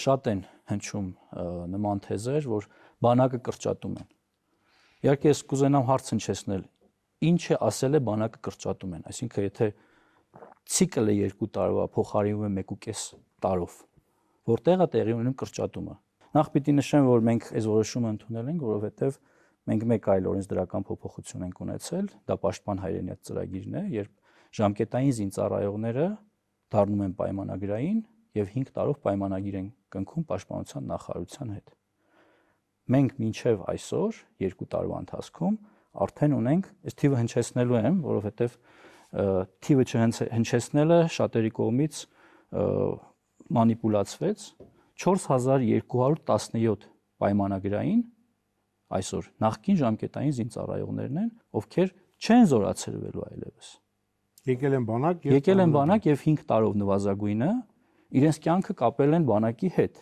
շատ են հնչում նման թեզեր, որ բանակը կրճատում են։ Իհարկե ես կուզենամ հարց հնչեցնել, ինչ է ասել է բանակը կրճատում են, այսինքն եթե ցիկլը 2 տարվա փոխարինվում է 1.5 տարով, որտեղ է տեղի ունենում կրճատումը։ Նախ պիտի նշեմ, որ մենք այս որոշումը ընդունել ենք, որովհետև մենք մեկ այլ օրենսդրական փոփոխություն ենք ունեցել, դա պաշտպան հայրենիաց ծրագիրն է, երբ ժամկետային զինծառայողները դառնում են պայմանագրային եւ 5 տարով պայմանագիր են կնքում պաշտպանության նախարարության հետ։ Մենք մինչև այսօր 2 տարվա ընթացքում արդեն ունենք, այս թիվը հնչեցնելու եմ, որովհետև թիվը չհնչեցնելը շատերի կողմից մանիպուլացվեց 4217 պայմանագրային այսօր նախկին ժամկետային զինծառայողներն են, ովքեր չեն զորացրվելու այլևս։ Եկել են բանակ եւ 5 տարով նվազագույնը իրենց կյանքը կապել են բանակի հետ։